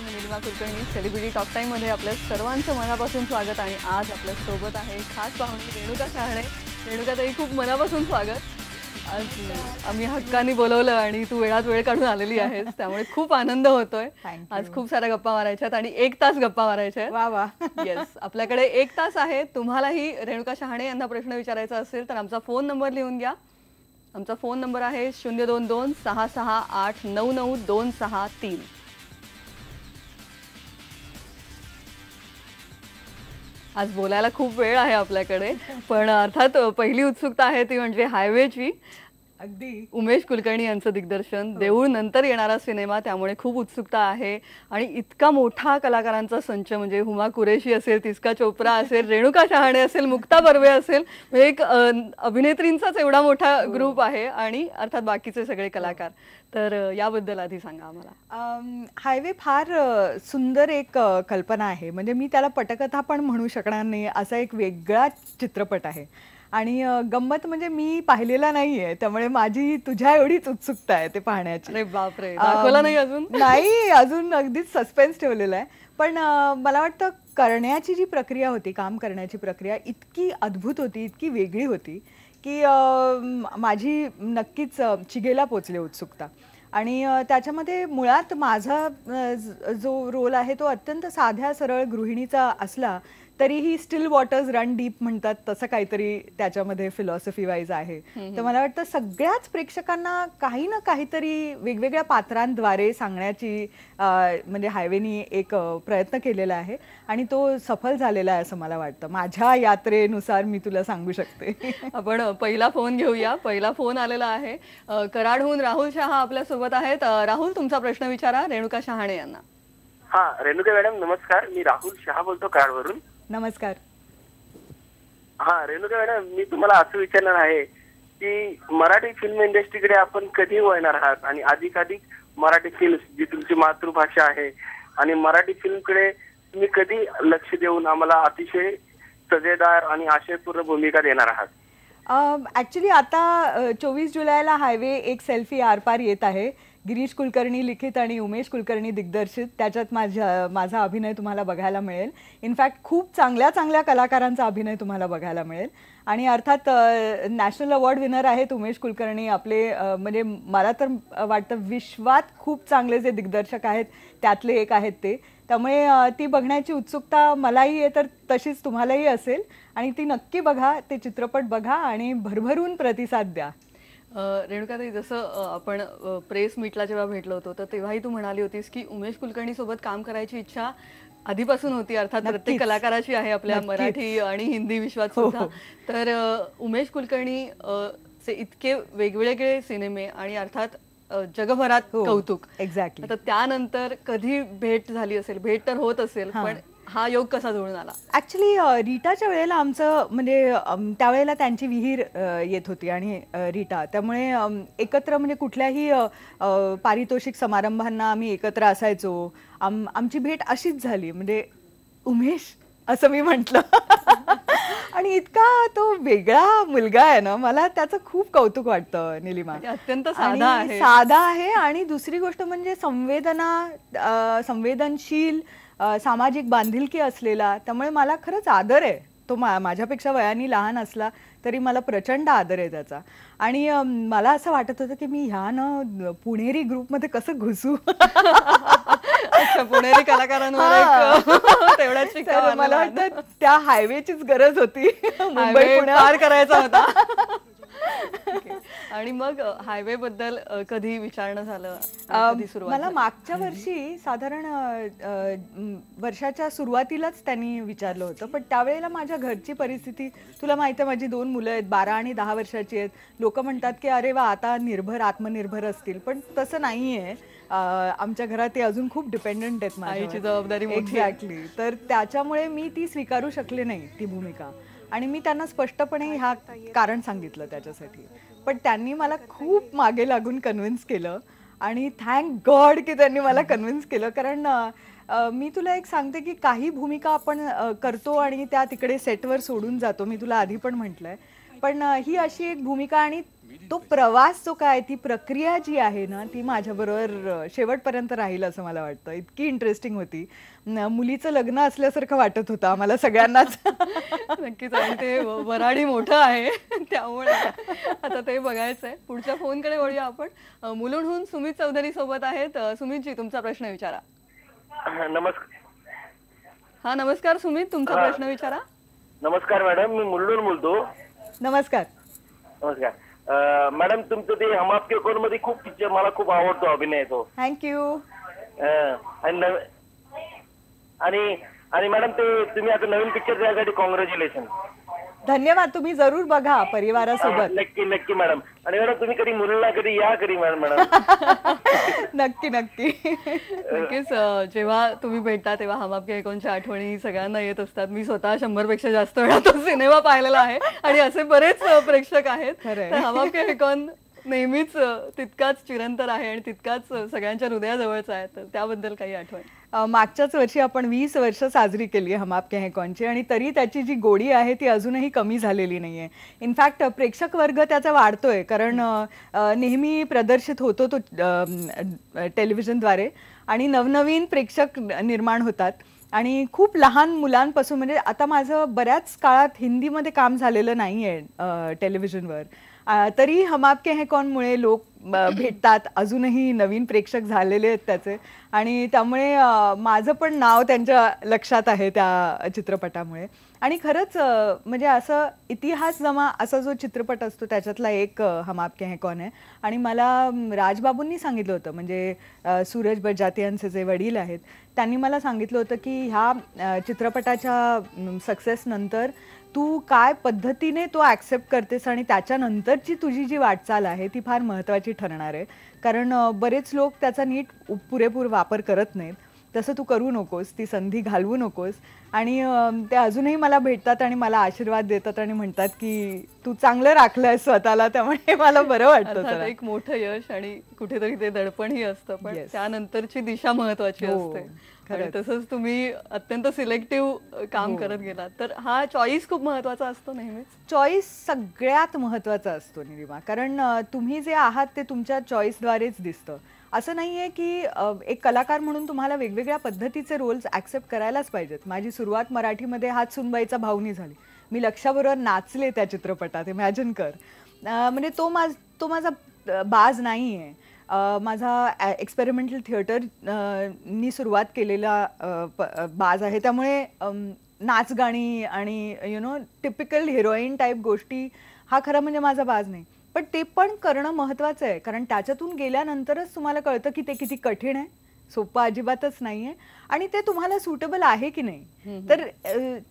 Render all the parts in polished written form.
मी Nilima Kulkarni. Celebrity talk टाईममध्ये आपल्या सर्वांचं मनापासून स्वागत. आणि आज आपल्या सोबत आहे खास पाहुणी रेणुका शहाणे. रेणुकाताई, खूप मनापासून स्वागत. आज आम्ही हक्काने बोलवलं आणि तू वेळात वेळ काढून आलेली आहेस, त्यामुळे खूप आनंद होतोय. आज खूप साऱ्या गप्पा मारायच्यात आणि 1 तास गप्पा मारायच्या आहेत. वा वा. येस, आपल्याकडे 1 तास आहे. तुम्हालाही रेणुका शहाणे यांना प्रश्न विचारायचा असेल तर आमचा फोन नंबर लिहून घ्या. आमचा फोन नंबर आहे 022-668-99263. आज बोलायला खूप वेळ आहे आपल्याकडे, पण अर्थात पहिली उत्सुकता आहे ती म्हणजे हायवेची. अगदी उमेश कुलकर्णी यांचं दिग्दर्शन, देऊळ नंतर येणारा सिनेमा, त्यामुळे खूप उत्सुकता आहे. आणि इतका मोठा कलाकारांचा संच, म्हणजे हुमा कुरेशी असेल, तिस्का चोप्रा असेल, रेणुका शहाणे असेल, मुक्ता बर्वे असेल, म्हणजे एक अभिनेत्रींचाच एवढा मोठा ग्रुप आहे. आणि अर्थात बाकीचे सगळे कलाकार. तर याबद्दल आधी सांगा आम्हाला. हायवे फार सुंदर एक कल्पना आहे. म्हणजे मी त्याला पटकथा पण म्हणू शकणार नाही, असा एक वेगळा चित्रपट आहे. आणि गंमत म्हणजे मी पाहिलेला नाहीये, त्यामुळे माझी तुझ्या एवढीच उत्सुकता आहे ते पाहण्याची. अरे बापरे, दाखवला नाही अजून? नाही, अजून अगदीच सस्पेन्स ठेवलेला आहे. पण मला वाटतं करण्याची जी प्रक्रिया होती, काम करण्याची प्रक्रिया इतकी अद्भुत होती, इतकी वेगळी होती की माझी नक्कीच चिगेला पोचली उत्सुकता. आणि त्याच्यामध्ये मुळात माझा जो रोल आहे तो अत्यंत साध्या सरळ गृहिणीचा असला तरीही स्टिल वॉटर्स रन डीप म्हणतात तसं काहीतरी त्याच्यामध्ये फिलॉसॉफी वाईज आहे. तर मला वाटतं सगळ्याच प्रेक्षकांना काही ना काहीतरी वेगवेगळ्या पात्रांद्वारे सांगण्याची म्हणजे हायवेनी एक प्रयत्न केलेला आहे आणि तो सफल झालेला आहे असं मला वाटतं. माझ्या यात्रेनुसार मी तुला सांगू शकते. आपण पहिला फोन घेऊया. पहिला फोन आलेला आहे कराडहून. राहुल शहा आपल्या सोबत आहेत. राहुल, तुमचा प्रश्न विचारा रेणुका शहाणे यांना. हा, रेणुका मॅडम नमस्कार. मी राहुल शहा बोलतो कराडवरून. नमस्कार. हा रेणुका मॅडम, मी तुम्हाला असं विचारणार आहे की मराठी फिल्म इंडस्ट्रीकडे आपण कधी वळणार आहात आणि अधिकाधिक मराठी फिल्म जी तुमची मातृभाषा आहे आणि मराठी फिल्मकडे तुम्ही कधी लक्ष देऊन आम्हाला अतिशय सजेदार आणि आशयपूर्ण भूमिका देणार आहात? ऍक्च्युली आता 24 जुलैला हायवे एक सेल्फी आरपार येत आहे. गिरीश कुलकर्णी लिखित आणि उमेश कुलकर्णी दिग्दर्शित. त्याच्यात माझा अभिनय तुम्हाला बघायला मिळेल. इनफॅक्ट खूप चांगल्या कलाकारांचा अभिनय तुम्हाला बघायला मिळेल. आणि अर्थात नॅशनल अवॉर्ड विनर आहेत उमेश कुलकर्णी आपले. म्हणजे मला तर वाटतं विश्वात खूप चांगले जे दिग्दर्शक आहेत त्यातले एक आहेत ते. त्यामुळे ती बघण्याची उत्सुकता मलाही आहे, तर तशीच तुम्हालाही असेल. आणि ती नक्की बघा, ते चित्रपट बघा आणि भरभरून प्रतिसाद द्या. रेणुकाताई, जसं आपण प्रेस मीटला जेव्हा भेटलो होतो तर तेव्हाही तू म्हणाली होतीस की उमेश कुलकर्णी सोबत काम करायची इच्छा आधीपासून होती. अर्थात प्रत्येक कलाकाराची आहे आपल्या मराठी आणि हिंदी विश्वात सुद्धा. तर उमेश कुलकर्णी चे इतके वेगवेगळे सिनेमे आणि अर्थात जगभरात कौतुक. एक्झॅक्टली. आता त्यानंतर कधी भेट झाली असेल? भेट तर होत असेल, पण हा योग कसा जुळून आला? ऍक्च्युली रीटाच्या वेळेला आमचं म्हणजे त्यावेळेला त्यांची विहीर येत होती आणि रीटा, त्यामुळे एकत्र म्हणजे कुठल्याही पारितोषिक समारंभांना आम्ही एकत्र असायचो. आमची भेट अशीच झाली. म्हणजे उमेश असं मी म्हटलं. आणि इतका तो वेगळा मुलगा आहे ना, मला त्याचं खूप कौतुक वाटतं निलिमा. अत्यंत साधा आहे. आणि दुसरी गोष्ट म्हणजे संवेदनशील, सामाजिक बांधिलकी असलेला. त्यामुळे मला खरंच आदर आहे. तो माझ्यापेक्षा वयाने लहान असला तरी मला प्रचंड आदर आहे त्याचा. आणि मला असं वाटत होतं की मी ह्या पुणेरी ग्रुपमध्ये कसं घुसू. पुणेरी कलाकारांवर तेवढाच मला वाटतं त्या हायवेचीच गरज होती. मुंबई पार करायचा होता. आणि मग हायवे बद्दल कधी विचारणं झालं? मला मागच्या वर्षी साधारण वर्षाच्या सुरुवातीलाच त्यांनी विचारलं होतं. पण त्यावेळेला माझ्या घरची परिस्थिती तुला माहिती आहे, माझी 2 मुलं आहेत, 12 आणि 10 वर्षाची आहेत. लोक म्हणतात की अरे वा, आता आत्मनिर्भर असतील, पण तसं नाहीये. आमच्या घरात ते अजून खूप डिपेंडंट आहेत. माझी जबाबदारी. एक्झॅक्टली. तर त्याच्यामुळे मी ती स्वीकारू शकले नाही ती भूमिका. आणि मी त्यांना स्पष्टपणे ह्या कारण सांगितलं त्याच्यासाठी. पण त्यांनी मला खूप मागे लागून कन्व्हिन्स केलं. आणि थँक गॉड की त्यांनी मला कन्व्हिन्स केलं. कारण मी तुला एक सांगते की काही भूमिका आपण करतो आणि त्या तिकडे सेटवर सोडून जातो. मी तुला आधी पण म्हटलंय. पण ही अशी एक भूमिका आणि तो प्रवास जो काय ती प्रक्रिया जी आहे ना ती माझ्याबरोबर शेवटपर्यंत राहील असं मला वाटतं. इतकी इंटरेस्टिंग होती. मुलीचं लग्न असल्यासारखं वाटत होतं आम्हाला सगळ्यांनाच. नक्कीच. आणि ते वराडी मोठं आहे त्यामुळे आता ते बघायचं आहे. पुढच्या फोनकडे वळूया आपण. मुलुंडहून सुमित चौधरी सोबत आहेत. सुमितजी, तुमचा प्रश्न विचारा. नमस्कार. हा, नमस्कार सुमित, तुमचा प्रश्न विचारा. नमस्कार मॅडम, मी मुलुंडहून बोलतो. नमस्कार. नमस्कार मॅडम, तुमचं ते हम आपके कौन मध्ये खूप पिक्चर मला खूप आवडतो, अभिनय तो. थँक्यू. आणि मॅडम ते तुम्ही आता नवीन पिक्चर त्यासाठी कॉंग्रॅच्युलेशन. धन्यवाद. तुम्ही जरूर बघा परिवारासोबत. नक्की नक्की मॅडम. आणि मॅडम तुम्ही कधी मुलीला कधी या कधी मॅडम. नक्की नक्की. नक्कीच. जेव्हा तुम्ही भेटता तेव्हा हम आपके है कौनच्या आठवणी सगळ्यांना येत असतात. मी स्वतः 100 पेक्षा जास्त वेळा तो सिनेमा पाहिलेला आहे आणि असे बरेच प्रेक्षक आहेत. तर हम आपके है कौन नेहमीच तितकाच चिरंतर आहे आणि तितकाच सगळ्यांच्या हृदयाजवळचा आहे. तर त्याबद्दल काही आठवण? मागच्याच वर्षी आपण 20 वर्ष साजरी केली हम आपके हैं कौनची आणि तरी त्याची जी गोडी आहे ती अजूनही कमी झालेली नाहीये. इनफॅक्ट प्रेक्षक वर्ग त्याचा वाढतोय, कारण नेहमी प्रदर्शित होतो तो टेलिव्हिजनद्वारे आणि नवनवीन प्रेक्षक निर्माण होतात. आणि खूप लहान मुलांपासून, म्हणजे आता माझं बऱ्याच काळात हिंदीमध्ये काम झालेलं नाहीये टेलिव्हिजनवर, तरी हम आपके हैं कौनमुळे लोक भेटतात. अजूनही नवीन प्रेक्षक झालेले आहेत त्याचे आणि त्यामुळे माझं पण नाव त्यांच्या लक्षात आहे त्या चित्रपटामुळे. आणि खरंच म्हणजे असं इतिहास जमा असा जो चित्रपट असतो त्याच्यातला एक हम आपके हैं कौन आहे. आणि मला राजबाबूंनी सांगितलं होतं, म्हणजे सूरज बडजात्यांचे जे वडील आहेत त्यांनी मला सांगितलं होतं की ह्या चित्रपटाच्या सक्सेस नंतर तू काय पद्धतीने तो ॲक्सेप्ट करतेस आणि त्याच्यानंतरची तुझी जी वाटचाल आहे ती फार महत्त्वाची ठरणार आहे. कारण बरेच लोक त्याचा नीट पुरेपूर वापर करत नाहीत. तसं तू करू नकोस, ती संधी घालवू नकोस. आणि ते अजूनही मला भेटतात आणि मला आशीर्वाद देतात आणि म्हणतात की तू चांगलं राखलंयस स्वतःला, त्यामुळे मला बरं वाटतं. एक मोठं यश आणि कुठेतरी ते दडपणही असतं, पण त्यानंतरची दिशा महत्वाची असते. आणि तसंच तुम्ही अत्यंत सिलेक्टिव्ह काम करत गेलात. तर हा चॉईस खूप महत्वाचा असतो नेहमीच. चॉईस सगळ्यात महत्वाचा असतो निलिमा, कारण तुम्ही जे आहात ते तुमच्या चॉईसद्वारेच दिसतं. असं नाहीये की एक कलाकार म्हणून तुम्हाला वेगवेगळ्या पद्धतीचे रोल्स ऍक्सेप्ट करायलाच पाहिजेत. माझी सुरुवात मराठीमध्ये हात सुनबाईचा भाऊनी झाली. मी लक्षाबरोबर नाचले त्या चित्रपटात, इमॅजिन कर. म्हणजे तो माझा बाज नाही आहे. माझा एक्सपेरिमेंटल थिएटर नी सुरुवात केलेला बाज आहे. त्यामुळे नाचगाणी आणि टिपिकल हिरोईन टाईप गोष्टी हा खरा म्हणजे माझा बाज नाही. पण ते पण करणं महत्त्वाचं आहे, कारण त्याच्यातून गेल्यानंतरच तुम्हाला कळतं की ते किती कठीण आहे, सोपं अजिबातच नाही आहे आणि ते तुम्हाला सुटेबल आहे की नाही. तर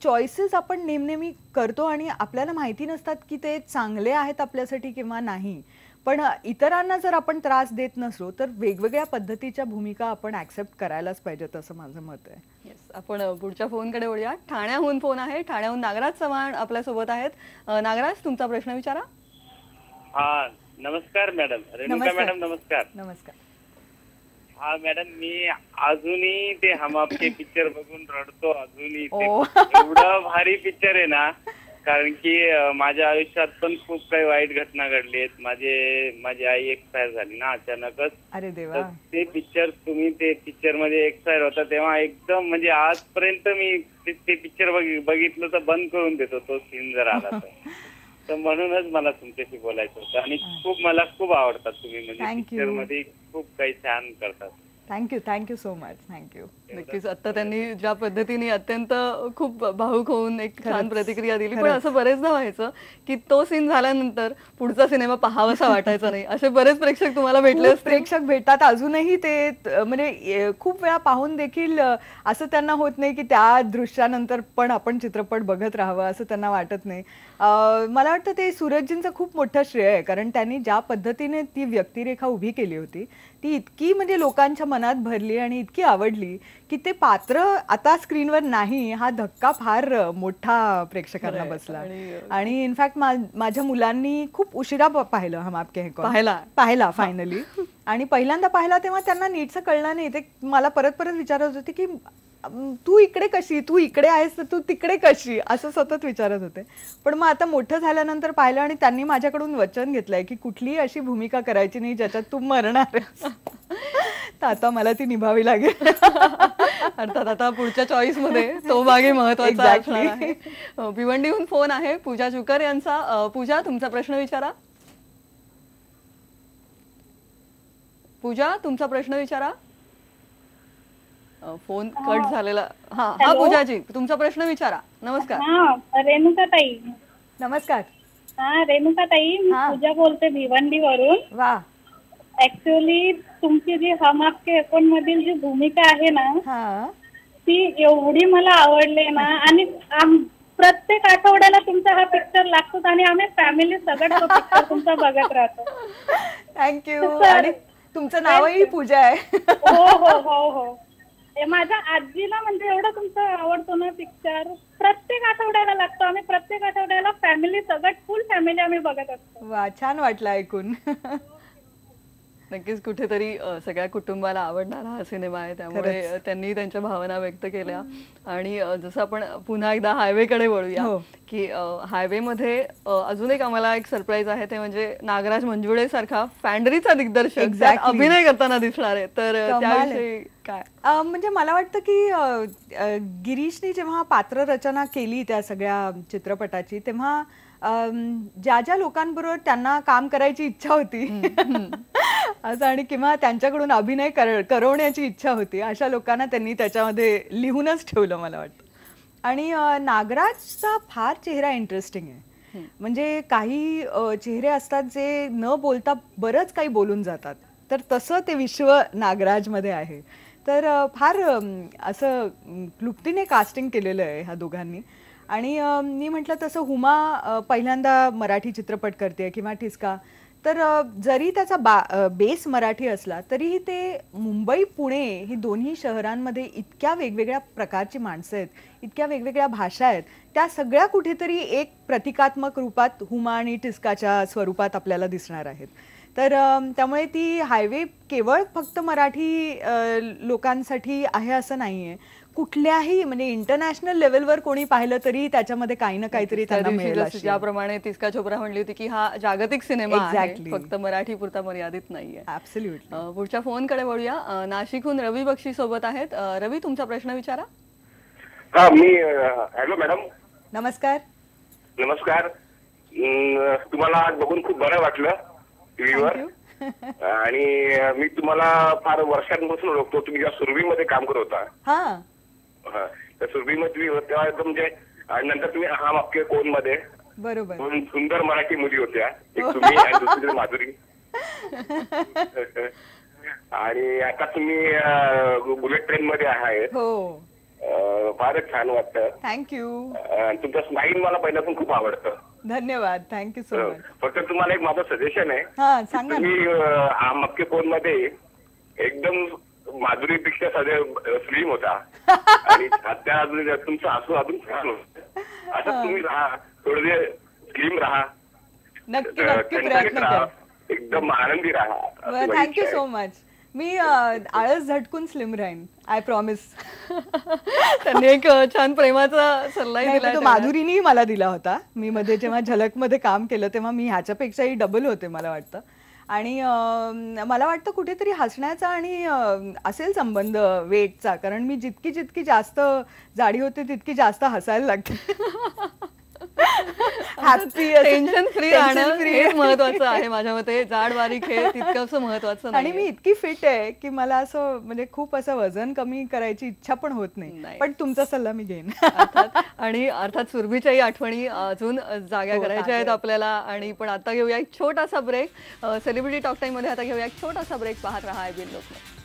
चॉईसेस आपण नेहमी करतो आणि आपल्याला माहिती नसतात की ते चांगले आहेत आपल्यासाठी किंवा नाही. पण इतरांना जर आपण त्रास देत नसलो तर वेगवेगळ्या पद्धतीच्या भूमिका आपण ऍक्सेप्ट करायलाच पाहिजेत, असं माझं मत आहे. येस, आपण पुढच्या फोनकडे वळूया. ठाण्याहून फोन आहे. ठाण्याहून नागराज चव्हाण आपल्यासोबत आहेत. नागराज, तुमचा प्रश्न विचारा. हा, नमस्कार मॅडम. रेणुका मॅडम नमस्कार. नमस्कार. हा मॅडम, मी अजूनही ते हम आपके पिक्चर बघून रडतो अजूनही. एवढं भारी पिक्चर आहे ना, कारण की माझ्या आयुष्यात पण खूप काही वाईट घटना घडली आहेत. माझी आई एक्सपायर झाली ना अचानकच. अरे देवा. ते पिक्चर तुम्ही ते पिक्चर मध्ये एक्सपायर होता तेव्हा एकदम म्हणजे आजपर्यंत मी ते पिक्चर बघितलं तर बंद करून देतो तो सीन जर आला तर म्हणूनच मला तुमच्याशी बोलायचं होतं. आणि मला खूप आवडतात तुम्ही, म्हणजे पिक्चर मध्ये खूप काही छान करतात. Thank you so much. थँक्यू. नक्कीच. आता त्यांनी ज्या पद्धतीने अत्यंत खूप भावुक होऊन एक छान प्रतिक्रिया दिली, पण असं बरेचदा व्हायचं की तो सीन झाल्यानंतर पुढचा सिनेमा पाहावासा वाटायचा नाही. असे बरेच प्रेक्षक तुम्हाला भेटले असते? प्रेक्षक भेटतात अजूनही. ते म्हणजे खूप वेळा पाहून देखील असं त्यांना होत नाही की त्या दृश्यानंतर पण आपण चित्रपट बघत राहावं, असं त्यांना वाटत नाही. मला वाटतं ते सूरजजींचं खूप मोठं श्रेय आहे, कारण त्यांनी ज्या पद्धतीने ती व्यक्तिरेखा उभी केली होती ती इतकी म्हणजे लोकांच्या मनात भरली आणि इतकी आवडली की ते पात्र आता स्क्रीनवर नाही, हा धक्का फार मोठा प्रेक्षकांना बसला. आणि इनफॅक्ट माझ्या मुलांनी खूप उशिरा पाहिलं हम आपके हैं कौन. पाहिला फायनली. आणि पहिल्यांदा पाहिला तेव्हा त्यांना नीटचं कळलं नाही. ते मला परत विचारत होते की तू इकडे कशी, तू इकडे आहेस तर तू तिकडे कशी, असं सतत विचारत होते. पण मग आता मोठं झाल्यानंतर पाहिलं आणि त्यांनी माझ्याकडून वचन घेतलंय की कुठलीही अशी भूमिका करायची नाही ज्याच्यात तू मरणार आहेस. तर आता मला ती निभावी लागेल. अर्थात आता पुढच्या चॉईस मध्ये तो मागे महत्वाचा Exactly. असणार आहे. भिवंडीहून फोन आहे पूजा जुकर यांचा. पूजा, तुमचा प्रश्न विचारा. पूजा, तुमचा प्रश्न विचारा. फोन कट झालेला. हा हॅलो. पूजाजी, तुमचा प्रश्न विचारा. नमस्कार. हा रेणुका ताई. नमस्कार. हा रेणुका ताई, मी हा. पूजा बोलते भिवंडीवरून. वा. ऍक्च्युअली तुमची जी हम आपके है कौन मधील जी भूमिका आहे ना, हा. ती एवढी मला आवडली ना. आणि प्रत्येक आठवड्याला तुमचा हा पिक्चर लागतो आणि आम्ही फॅमिली सगळं तो पिक्चर तुमचा बघत राहतो. थँक्यू. तर- आणि तुमचं नावही पूजा आहे. हो हो हो हो. माझ्या आजीला म्हणजे एवढं तुमचा आवडतो ना पिक्चर, प्रत्येक आठवड्याला लागतो. आम्ही प्रत्येक आठवड्याला फॅमिली सगळं फुल फॅमिली आम्ही बघत असतो. वा, छान वाटलं ऐकून. नक्कीच कुठेतरी सगळ्या कुटुंबाला आवडणारा हा सिनेमा आहे, त्यामुळे त्यांनी त्यांच्या भावना व्यक्त केल्या. आणि जसं आपण पुन्हा एकदा हायवेकडे वळूया, हो. की हायवेमध्ये अजून एक आम्हाला एक सरप्राईज आहे, ते म्हणजे नागराज मंजुळे सारखा फॅन्ड्रीचा दिग्दर्शक त्यात Exactly. अभिनय करताना दिसणार आहे. तर कमाल आहे. त्याविषयी काय? म्हणजे मला वाटतं की गिरीशनी जेव्हा पात्र रचना केली त्या सगळ्या चित्रपटाची, तेव्हा ज्या ज्या लोकांबरोबर त्यांना काम करायची इच्छा होती असं, आणि किंवा त्यांच्याकडून अभिनय करवण्याची इच्छा होती, अशा लोकांना त्यांनी त्याच्यामध्ये लिहूनच ठेवलं मला वाटतं. आणि नागराजचा फार चेहरा इंटरेस्टिंग आहे. म्हणजे काही चेहरे असतात जे न बोलता बरंच काही बोलून जातात, तर तसं ते विश्व नागराजमध्ये आहे. तर फार असं क्लुप्तीने कास्टिंग केलेलं आहे ह्या दोघांनी. आणि मी म्हटलं तसं हुमा पहिल्यांदा मराठी चित्रपट करते किंवा ठिसका, तर जरी त्याचा बेस मराठी असला तरीही ते मुंबई पुणे ही दोन्ही शहरांमध्ये इतक्या वेगवेगळ्या प्रकारची माणसं आहेत, इतक्या वेगवेगळ्या भाषा आहेत, त्या सगळ्या कुठेतरी एक प्रतिकात्मक रूपात हुमा आणि ठिसकाच्या स्वरूपात आपल्याला दिसणार आहेत. तर त्यामुळे ती हायवे केवळ फक्त मराठी लोकांसाठी आहे असं नाही आहे. कुठल्याही म्हणजे इंटरनॅशनल लेवलवर कोणी पाहिलं तरी त्याच्यामध्ये काही ना काहीतरी त्या त्यांना दिवशी मिळेल जसं अशी. ज्याप्रमाणे तिस्का चोप्रा म्हणली होती की हा जागतिक सिनेमा आहे, Exactly. फक्त मराठी पुरता मर्यादित नाहीये. Absolutely. पुढच्या फोनकडे वळूया. नाशिकहून रवी बक्षी सोबत आहेत. रवी, तुमचा प्रश्न विचारा. हा, मी हॅलो मॅडम. नमस्कार. नमस्कार. तुम्हाला आज बघून खूप बरं वाटलं टीव्हीवर. आणि मी तुम्हाला फार वर्षांपासून ओळखतो. तुम्ही जेव्हा सुरभीमध्ये काम करत होता, हा, त्या सुरभीमध्ये तेव्हा एकदम म्हणजे, आणि नंतर तुम्ही हम आपके कोण मध्ये बरोबर. दोन सुंदर मराठी मुली होत्या, एक तुम्ही आणि दुसरी माधुरी. आणि आता तुम्ही बुलेट ट्रेन मध्ये आहात. हो, फारच छान वाटतं. थँक्यू. तुमचं स्माईल मला पहिल्यापासून खूप आवडतं. धन्यवाद. Thank you so much. फक्त तुम्हाला एक माझं सजेशन आहे. हा, सांगा ना. तुम्ही हम आपके कोण मध्ये एकदम माधुरीपेक्षा सध्या स्लिम होता आणि आता अजून तुमचं हसू अजून छान होतं. असं तुम्ही राहा, थोडे स्लिम राहा, नक्की नक्की ठणठणीत प्रयत्न राहा, कर. एकदम आनंदी राहा. अशी माझी थँक्यू इच्छा सो आहे. मच. मी आळस झटकून स्लिम राहीन, आय प्रॉमिस. त्यांनी एक छान प्रेमाचा सल्लाही दिला. तो माधुरीनी मला दिला होता. मी मध्ये जेव्हा झलकमध्ये काम केलं तेव्हा मी ह्याच्यापेक्षाही डबल होते मला वाटतं. आणि मला वाटतं कुठेतरी हसण्याचा आणि असेल संबंध वेटचा, कारण मी जितकी जितकी जास्त जाडी होते तितकी जास्त हसायला लागते. हॅपी, टेन्शन फ्री राहणं हेच महत्वाचं आहे माझ्या मते. जाड बारीक हे तितकंच महत्वाचं आणि मी नाही. इतकी फिट आहे की मला असं म्हणजे खूप असं वजन कमी करायची इच्छा पण होत नाही. नाही. पण तुमचा सल्ला मी घेईन. आणि अर्थात सुरभीच्याही आठवणी अजून जाग्या हो, करायच्या आहेत ताज्या. आपल्याला. आणि पण आता घेऊया एक छोटासा ब्रेक. सेलिब्रिटी टॉक टाइम मध्ये आता घेऊया एक छोटासा ब्रेक. पाहत रहा I B Lokmat.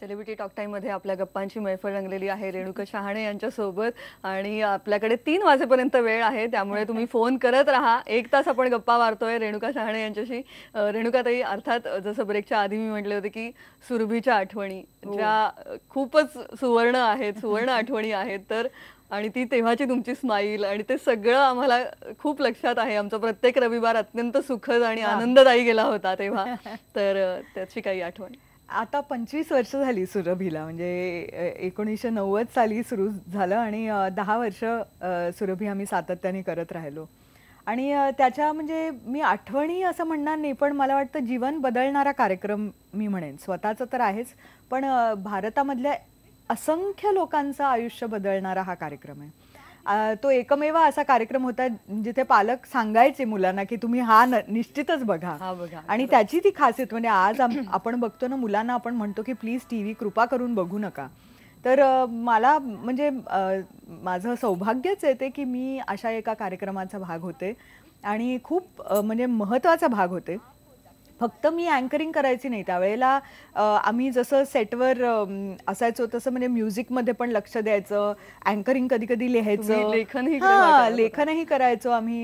Celebrity talk time मध्ये आपल्या गप्पांची मैफल रंगलेली आहे रेणुका शहाणे यांच्यासोबत आणि आपल्याकडे 3 वाजेपर्यंत वेळ आहे, त्यामुळे तुम्ही फोन करत राहा. 1 तास आपण गप्पा मारतोय रेणुका शहाणे यांच्याशी. रेणुकाताई, अर्थात जसं ब्रेकच्या आधी मी म्हटले होते की सुरभीच्या आठवणी ज्या खूपच सुवर्ण आहेत, सुवर्ण आठवणी आहेत, तर आणि ती तेव्हाची तुमची स्माईल आणि ते सगळं आम्हाला खूप लक्षात आहे. आमचा प्रत्येक रविवार अत्यंत सुखद आणि आनंददायी गेला होता तेव्हा. तर त्याची काही आठवण? आता 25 वर्ष झाली सुरभीला, म्हणजे 1990 साली सुरू झालं आणि 10 वर्ष सुरभी आम्ही सातत्याने करत राहिलो. आणि त्याच्या म्हणजे मी आठवणी असं म्हणणार नाही, पण मला वाटतं जीवन बदलणारा कार्यक्रम मी म्हणेन. स्वतःचं तर आहेच, पण भारतामधल्या असंख्य लोकांचं आयुष्य बदलणारा हा कार्यक्रम आहे. तो एकमेव असा कार्यक्रम होता जिथे पालक सांगायचे मुलांना की तुम्ही हा निश्चितच बघा. आणि त्याची ती खासियत म्हणजे आज आपण बघतो ना, मुलांना आपण म्हणतो की प्लीज टीव्ही कृपा करून बघू नका. तर मला म्हणजे माझं सौभाग्यच आहे ते की मी अशा एका कार्यक्रमाचा भाग होते आणि खूप म्हणजे महत्त्वाचा भाग होते. फक्त मी अँकरिंग करायची नाही, त्यावेळेला आम्ही जसं सेटवर असायचो तसं म्हणजे म्युझिकमध्ये पण लक्ष द्यायचं, अँकरिंग कधी कधी लिहायचं, लेखनही करायचो आम्ही.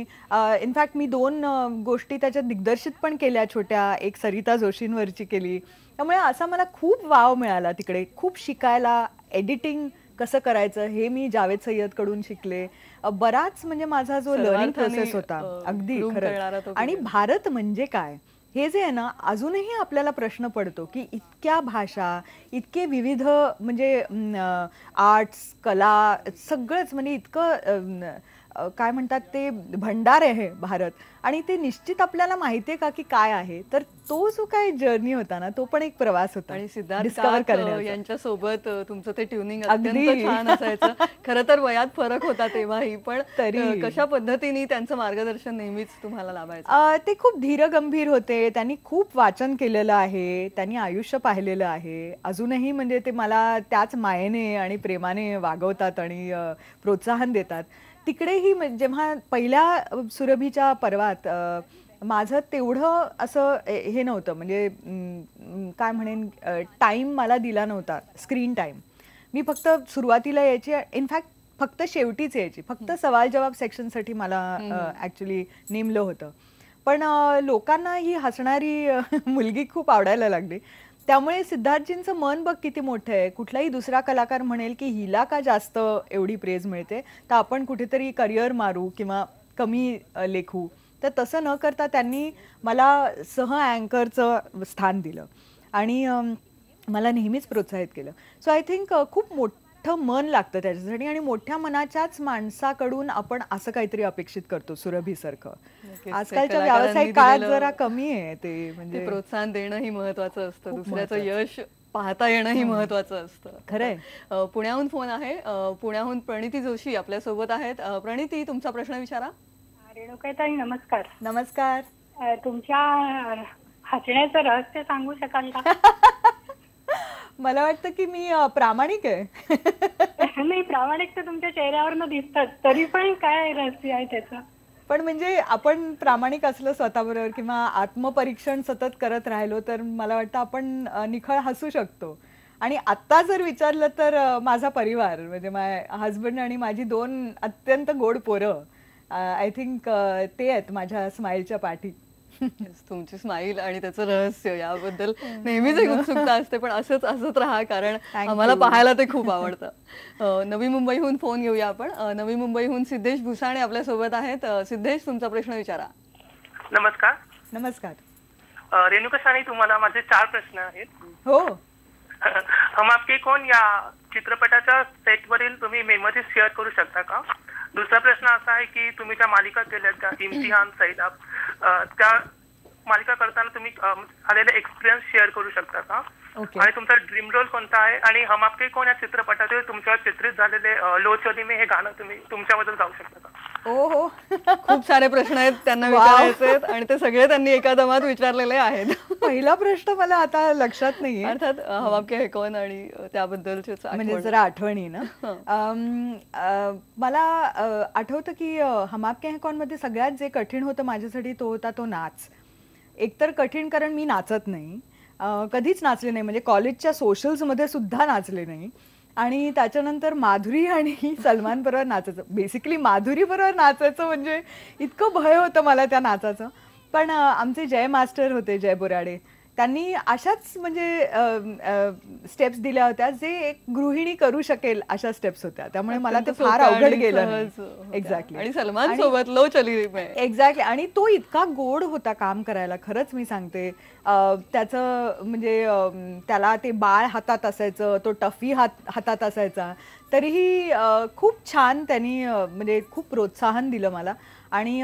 इनफॅक्ट मी 2 गोष्टी त्याच्यात दिग्दर्शित पण केल्या छोट्या, एक सरिता जोशींवरची केली. त्यामुळे असा मला खूप वाव मिळाला तिकडे, खूप शिकायला. एडिटिंग कसं करायचं हे मी जावेद सय्यद कडून शिकले. बराच म्हणजे माझा जो लर्निंग प्रोसेस होता, अगदी खरं. आणि भारत म्हणजे काय हे जे आहे ना, अजूनही आपल्याला प्रश्न पडतो की इतक्या भाषा, इतके विविध म्हणजे आर्ट्स, कला, सगळंच म्हणजे इतकं काय म्हणतात ते भंडार आहे भारत. आणि ते निश्चित आपल्याला माहिती आहे का की काय आहे. तर तो जो काही जर्नी होता ना, तो पण एक प्रवास होता. आणि सिद्धार्थ यांच्यासोबत तुमचं ते ट्युनिंग अत्यंत छान असायचं. खरं तर वयात फरक होता तेव्हाही, पण तरी कशा पद्धतीने त्यांचं मार्गदर्शन नेहमीच तुम्हाला लाभायचं. ते खूप धीरगंभीर होते. त्यांनी खूप वाचन केलेलं आहे, त्यांनी आयुष्य पाहिलेलं आहे. अजूनही म्हणजे ते मला त्याच मायेने आणि प्रेमाने वागवतात आणि प्रोत्साहन देतात. तिकडेही जेव्हा पहिल्या सुरभीच्या पर्वात माझं तेवढं असं हे नव्हतं, म्हणजे काय म्हणेन, टाईम मला दिला नव्हता, स्क्रीन टाईम. मी फक्त सुरुवातीला यायची, इनफॅक्ट फक्त शेवटीच यायची, फक्त सवाल जवाब सेक्शनसाठी मला ॲक्च्युली नेमलं होतं. पण लोकांना ही हसणारी मुलगी खूप आवडायला लागली. त्यामुळे सिद्धार्थजींचं मन बघ किती मोठं आहे. कुठलाही दुसरा कलाकार म्हणेल की हिला का जास्त एवढी प्रेज मिळते, तर आपण कुठेतरी करिअर मारू किंवा कमी लेखू. तर तसं न करता त्यांनी मला सह अँकरचं स्थान दिलं आणि मला नेहमीच प्रोत्साहित केलं. सो आय थिंक खूप मोठं मन लागतं त्याच्यासाठी आणि मोठ्या मनाच्याच माणसाकडून आपण असं काहीतरी अपेक्षित करतो सुरभीसारखं. आजकालच्या व्यावसायिक काळात जरा कमी आहे ते, म्हणजे प्रोत्साहन देणंही महत्वाचं असतं, दुसऱ्याचं यश पाहता येणंही महत्वाचं असतं. खरंय. पुण्याहून फोन आहे. पुण्याहून प्रणिती जोशी आपल्यासोबत आहेत. प्रणिती, तुमचा प्रश्न विचारा. रेणुकाताई नमस्कार. नमस्कार. तुमच्या हसण्याचं रहस्य सांगू शकाल का? मला वाटतं की मी प्रामाणिक आहे. नाही, प्रामाणिक तर तुमच्या चेहऱ्यावरनं दिसतात, तरी पण काय रहस्य आहे त्याचं? पण म्हणजे आपण प्रामाणिक असलो स्वतःबरोबर किंवा आत्मपरीक्षण सतत करत राहिलो तर मला वाटतं आपण निखळ हसू शकतो. आणि आत्ता जर विचारलं तर माझा परिवार म्हणजे माय हजबंड आणि माझी 2 अत्यंत गोड पोरं, आय थिंक ते आहेत माझ्या स्माईलच्या पाठी. तुमची स्माईल आणि त्याचं रहस्य याबद्दल नेहमीच एक उत्सुकता असते, पण असंच असत राहा, कारण आम्हाला पाहायला ते खूप आवडतं. नवी मुंबईहून फोन घेऊया आपण. नवी मुंबईहून सिद्धेश भुसाणे आपल्या सोबत आहेत. सिद्धेश, तुमचा प्रश्न विचारा. नमस्कार. नमस्कार. रेणुका शहाणे, तुम्हाला माझे 4 प्रश्न आहेत. हो. हम आपके कौन या चित्रपटाच्या सेटवरील तुम्ही मेमरीज शेअर करू शकता का? दुसरा प्रश्न असा आहे की तुम्ही ज्या मालिका केल्यात त्या इम्तिहान, सैदाब, त्या मालिका करताना तुम्ही आलेला एक्सपिरियन्स शेअर करू शकता का? आणि तुमचा ड्रीम रोल कोणता आहे? आणि हम आपके कौन या चित्रपटातील तुमच्यावर चित्रित झालेले लो चोली में हे गाणं तुम्ही तुमच्याबद्दल गाऊ शकता का? हो. खूप सारे प्रश्न आहेत त्यांना विचारायचे आहेत आणि ते सगळे त्यांनी एका दमात विचारलेले आहेत. पहिला प्रश्न मला आता लक्षात नाहीये. अर्थात हम आपके है कौन आणि त्याबद्दलचे म्हणजे जरा आठवणी ना. मला आठवतं की हम आपके है कौन मध्ये सगळ्यात जे कठीण होतं माझ्यासाठी तो होता तो नाच. एकतर कठीण कारण मी नाचत नाही कधीच नाचले नाही, म्हणजे कॉलेजच्या सोशल्समध्ये सुद्धा नाचले नाही. आणि त्याच्यानंतर माधुरी आणि सलमान बरोबर नाचायचं, बेसिकली माधुरी बरोबर नाचायचं म्हणजे इतकं भय होतं मला त्या नाचाचं. पण आमचे जय मास्टर होते, जय बोराडे, त्यांनी अशाच म्हणजे स्टेप्स दिल्या होत्या जे एक गृहिणी करू शकेल अशा स्टेप्स होत्या. त्यामुळे मला ते फार अवघड गेलं नाही. एक्झॅक्टली. आणि सलमान सोबत लो चली रे मैं. एक्झॅक्टली. आणि तो इतका गोड होता काम करायला, खरंच मी सांगते. त्याचं म्हणजे त्याला ते बाळ हातात असायचं, तो टफी हातात असायचा, तरीही खूप छान त्यांनी म्हणजे खूप प्रोत्साहन दिलं मला. आणि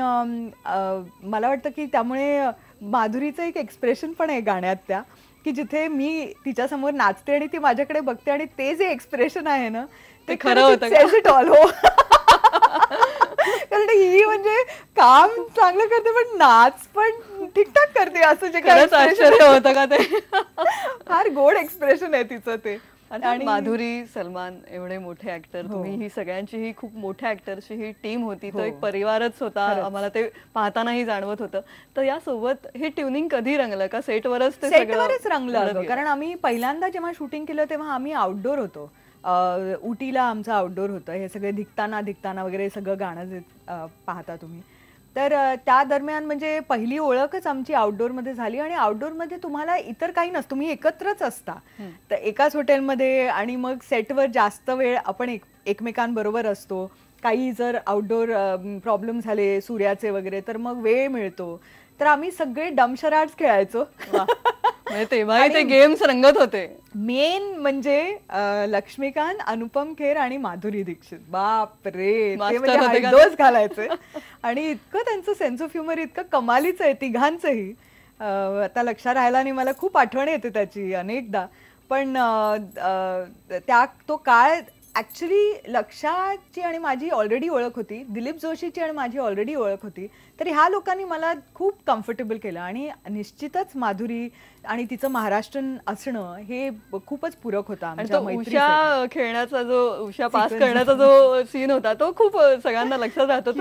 मला वाटतं की त्यामुळे माधुरीचं एक एक्सप्रेशन पण आहे गाण्यात त्या, की जिथे मी तिच्यासमोर नाचते आणि ती माझ्याकडे बघते आणि ते जे एक्सप्रेशन आहे ना ते खरं होतं हो. कारण ही म्हणजे काम चांगलं करते पण नाच पण ठीकठाक करते, असं जे काही आश्चर्य होतं का ते. फार गोड एक्सप्रेशन आहे तिचं ते. आणि माधुरी, सलमान एवढे मोठे ऍक्टर, तुम्ही ही सगळ्यांची ही खूप मोठ्या ऍक्टरची ही टीम होती, तो एक परिवारच होता, आम्हाला ते पाहतानाही जाणवत होतं. तर यासोबत हे ट्युनिंग कधी रंगलं का सेटवरच ते सेटवरच रंगलं? कारण आम्ही पहिल्यांदा जेव्हा शूटिंग केलं तेव्हा आम्ही आउटडोर होतो, उटीला आमचं आउटडोर होतं. हे सगळे धिकताना वगैरे सगळं गाणं जे पाहता तुम्ही, तर त्या दरम्यान म्हणजे पहिली ओळखच आमची आउटडोअरमध्ये झाली. आणि आउटडोअरमध्ये तुम्हाला इतर काही नसतं, तुम्ही एकत्रच असता तर एकाच हॉटेलमध्ये, आणि मग सेटवर जास्त वेळ आपण एकमेकांबरोबर असतो. काही जर आउटडोअर प्रॉब्लेम झाले सूर्याचे वगैरे तर मग वेळ मिळतो, तर आम्ही सगळे डमशराड्स खेळायचो. तेव्हाही ते गेम्स रंगत होते. मेन म्हणजे लक्ष्मीकांत, अनुपम खेर आणि माधुरी दीक्षित, बाप रे, ते म्हणजे डोस घालायचे. आणि इतकं त्यांचं सेन्स ऑफ ह्युमर इतकं कमालीचं आहे तिघांचंही. आता लक्षात राहायला आणि मला खूप आठवण येते त्याची अनेकदा. पण तो काळ ऍक्च्युली लक्षाची आणि माझी ऑलरेडी ओळख होती, दिलीप जोशीची आणि माझी ऑलरेडी ओळख होती, तर ह्या लोकांनी मला खूप कम्फर्टेबल केलं. आणि निश्चितच माधुरी आणि तिचं महाराष्ट्रीयन असणं हे खूपच पूरक होता आमच्या मैत्रीसाठी. उषा खेळण्याचा जो, उषा पास करण्याचा जो सीन होता तो खूप सगळ्यांना लक्षात राहतो.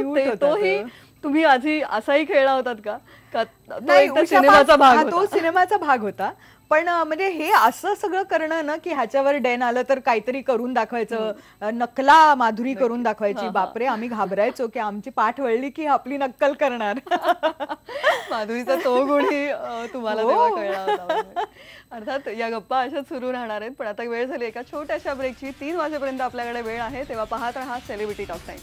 तोही तुम्ही आधी असाही खेळला होतात का? सिनेमाचा भाग, तो सिनेमाचा भाग होता. पण म्हणजे हे असं सगळं करणं ना, की ह्याच्यावर डेन आलं तर काहीतरी करून दाखवायचं, नकला माधुरी करून दाखवायची, बापरे आम्ही घाबरायचो की आमची पाठ वळली की आपली नक्कल करणार. माधुरीचा तो गुणही तुम्हाला तेव्हा कळला होता. अर्थात या गप्पा अशाच सुरू राहणार आहेत, पण आता वेळ झाली एका छोट्याशा ब्रेकची. 3 वाजेपर्यंत आपल्याकडे वेळ आहे, तेव्हा पाहत राहा celebrity talk time.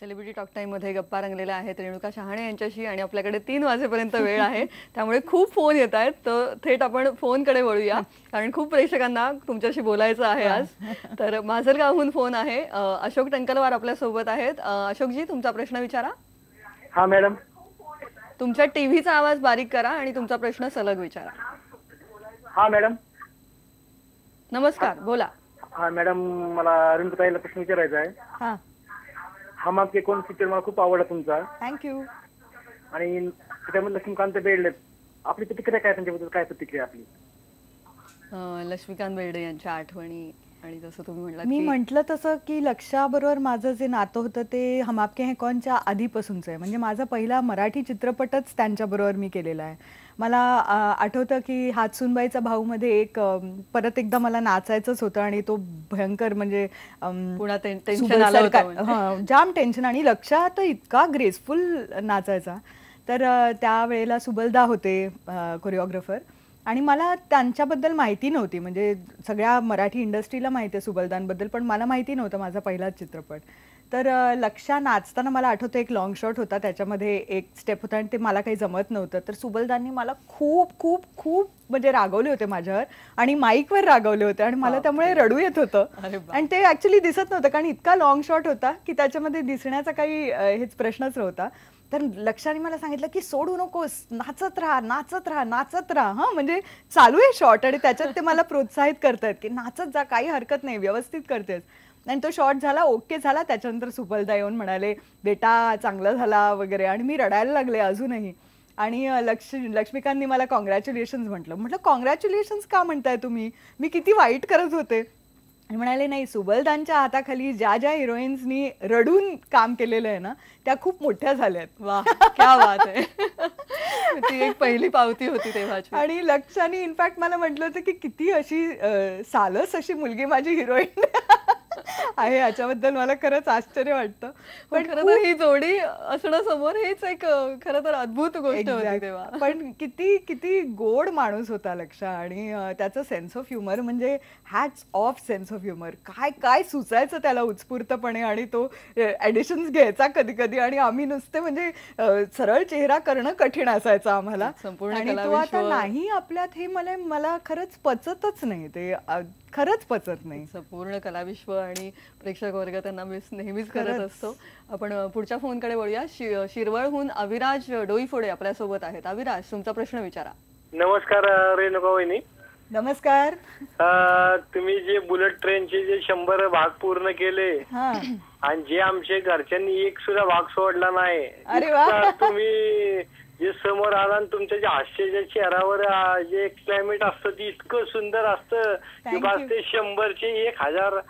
Celebrity talk time मध्ये गप्पा रंगलेल्या आहेत रेणुका शहाणे यांच्याशी, आणि आपल्याकडे 3 वाजेपर्यंत वेळ आहे, त्यामुळे खूप फोन येत आहेत. तर थेट आपण फोनकडे वळूया, कारण खूप प्रेक्षकांना तुमच्याशी बोलायचं आहे आज. तर माजलगावहून फोन आहे, अशोक टंकलवार आपल्या सोबत आहेत. अशोकजी, तुमचा प्रश्न विचारा. हा मॅडम. तुमच्या टीव्हीचा आवाज बारीक करा आणि तुमचा प्रश्न सलग विचारा. हा मॅडम. नमस्कार, बोला. हा मॅडम, मला रेणुकाताईला प्रश्न विचारायचा आहे. हम आपके कोण पिक्चर मला खूप आवडला तुमचा. थँक्यू. आणि त्याच्यामध्ये लक्ष्मीकांत बेर्डे, आपली प्रतिक्रिया काय, त्यांच्याबद्दल काय प्रतिक्रिया आपली? लक्ष्मीकांत बेर्डे यांच्या आठवणी, आणि जसं तुम्ही म्हटलात, मी म्हटलं तसं की लक्षाबरोबर माझं जे नातं होतं ते हम आपके हैं कौनच्या आधीपासूनच आहे. म्हणजे माझा पहिला मराठी चित्रपटच त्यांच्याबरोबर मी केलेला आहे. मला आठवतं की हातसूनबाईचा भाऊमध्ये एक परत एकदा मला नाचायचंच होतं, आणि तो भयंकर म्हणजे पुन्हा टेन्शन आलं होतं, जाम टेन्शन. आणि लक्षा तर इतका ग्रेसफुल नाचायचा. तर त्यावेळेला सुबलदा होते कोरिओग्राफर, आणि मला त्यांच्याबद्दल माहिती नव्हती. म्हणजे सगळ्या मराठी इंडस्ट्रीला माहिती आहे सुबलदांबद्दल, पण मला माहिती नव्हतं, माझा पहिलाच चित्रपट. तर लक्षा नाचताना मला आठवतं एक लॉंग शॉट होता, त्याच्यामध्ये एक स्टेप होता आणि ते मला काही जमत नव्हतं. तर सुबलदांनी मला खूप खूप खूप म्हणजे रागवले होते माझ्यावर, आणि माईकवर रागवले होते, आणि मला त्यामुळे रडू येत होतं. आणि ते ऍक्च्युली दिसत नव्हतं, कारण इतका लॉंग शॉट होता की त्याच्यामध्ये दिसण्याचा काही हेच प्रश्नच नव्हता. तर लक्षाने मला सांगितलं की सोडू नकोस, नाचत राहा नाचत राहा नाचत राहा. हा म्हणजे चालू आहे शॉट, आणि त्याच्यात ते मला प्रोत्साहित करतायत की नाचत जा, काही हरकत नाही, व्यवस्थित करतेस. आणि तो शॉट झाला, ओके झाला. त्याच्यानंतर सुपलदा येऊन म्हणाले बेटा चांगला झाला वगैरे, आणि मी रडायला लागले अजूनही. आणि लक्ष्मीकांतनी मला कॉंग्रॅच्युलेशन्स म्हटलं कॉंग्रॅच्युलेशन्स का म्हणताय तुम्ही, मी किती वाईट करत होते. आणि म्हणाले नाही, सुबलदांच्या हाताखाली ज्या ज्या हिरोईन्सनी रडून काम केलेलं आहे ना त्या खूप मोठ्या झाल्यात. वा, क्या बात आहे. ती एक पहिली पावती होती तेव्हाची. आणि लक्षाने इनफॅक्ट मला म्हटलं होतं की किती अशी सालस अशी मुलगी माझी हिरोईन आहे, याच्याबद्दल मला खरंच आश्चर्य वाटतं. पण खरं तर ही जोडी असणं समोर हेच एक खरं तर अद्भुत गोष्ट होती तेव्हा. पण किती किती गोड माणूस होता लक्ष, आणि त्याचं सेन्स ऑफ ह्युमर म्हणजे hats off sense of humour. काय काय सुचायचं त्याला उत्स्फूर्तपणे, आणि तो ऍडिशन्स घ्यायचा कधी कधी, आणि आम्ही नुसते म्हणजे सरळ चेहरा करणं कठीण असायचं आम्हाला. आणि तो आता नाही आपल्यात, हे मला खरंच पचतच नाही, ते खरंच पचत नाही. संपूर्ण कलाविश्व आणि प्रेक्षक वर्ग त्यांना मिस नेहमीच करत असतो. आपण पुढच्या फोनकडे वळूया. शिरवळहून अविराज डोईफोडे आपल्यासोबत आहेत. अविराज, तुमचा प्रश्न विचारा. नमस्कार रेणुका वहिनी. नमस्कार. तुम्ही जे बुलेट ट्रेनचे जे 100 भाग पूर्ण केले आणि जे आमच्या घरच्यांनी एक सुद्धा भाग सोडला नाही, अरे वा, तुम्ही जे समोर आला आणि तुमच्या जे हास्याच्या चेहऱ्यावर जे क्लायमेट असतं ते इतकं सुंदर असतं की बस ते 100चे 1000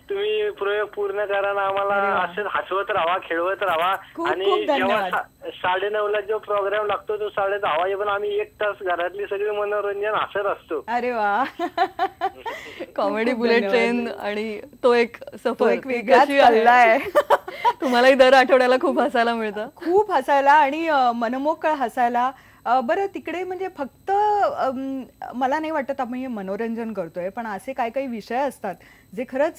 तुम्ही प्रयोग पूर्ण करा ना, आम्हाला असं हसवत राहा, खेळवत राहा. आणि जेव्हा 9:30ला जो प्रोग्राम लागतो तो 10:30 पण आम्ही 1 तास घरातली सगळी मनोरंजन हसत असतो. अरे वा. कॉमेडी बुलेट ट्रेन आणि तो एक सफर एक वेगळाच कल्ला आहे. तुम्हालाही दर आठवड्याला खूप हसायला मिळतं. खूप हसायला आणि मनमोकळ हसायला. बरं, तिकडे म्हणजे फक्त मला नाही वाटत आपण हे मनोरंजन करतोय, पण असे काही काही विषय असतात जे खरंच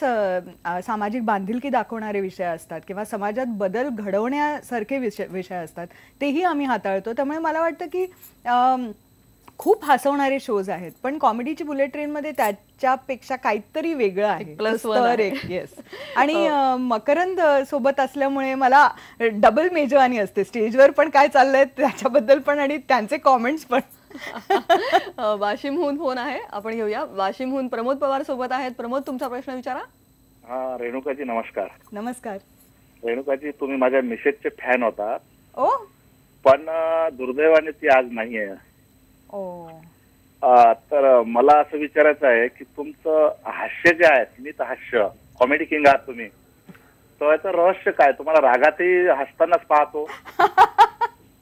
सामाजिक बांधिलकी दाखवणारे विषय असतात किंवा समाजात बदल घडवण्यासारखे विषय असतात, तेही आम्ही हाताळतो. त्यामुळे मला वाटतं की खूप हसवणारे शोज आहेत, पण कॉमेडीची बुलेट ट्रेन मध्ये त्याच्यापेक्षा काहीतरी वेगळं आहे. +1 येस. आणि मकरंद सोबत असल्यामुळे मला डबल मेजवानी असते, स्टेजवर पण काय चाललंय त्याच्याबद्दल पण आणि त्यांचे कॉमेंट्स पण. वाशिमहून फोन आहे, आपण घेऊया. वाशिमहून प्रमोद पवार सोबत आहेत. प्रमोद, तुमचा प्रश्न विचारा. हा, रेणुकाजी नमस्कार. नमस्कार. रेणुकाजी, तुम्ही माझ्या मिसेसचे फॅन होता. ओ. पण दुर्दैवाने ती आज नाहीये. ओ. तर मला असं विचारायचं आहे की तुमचं हास्य जे आहे, स्मित हास्य, कॉमेडी किंग आहात तुम्ही, तर याचं रहस्य काय? तुम्हाला रागातही हसतानाच पाहतो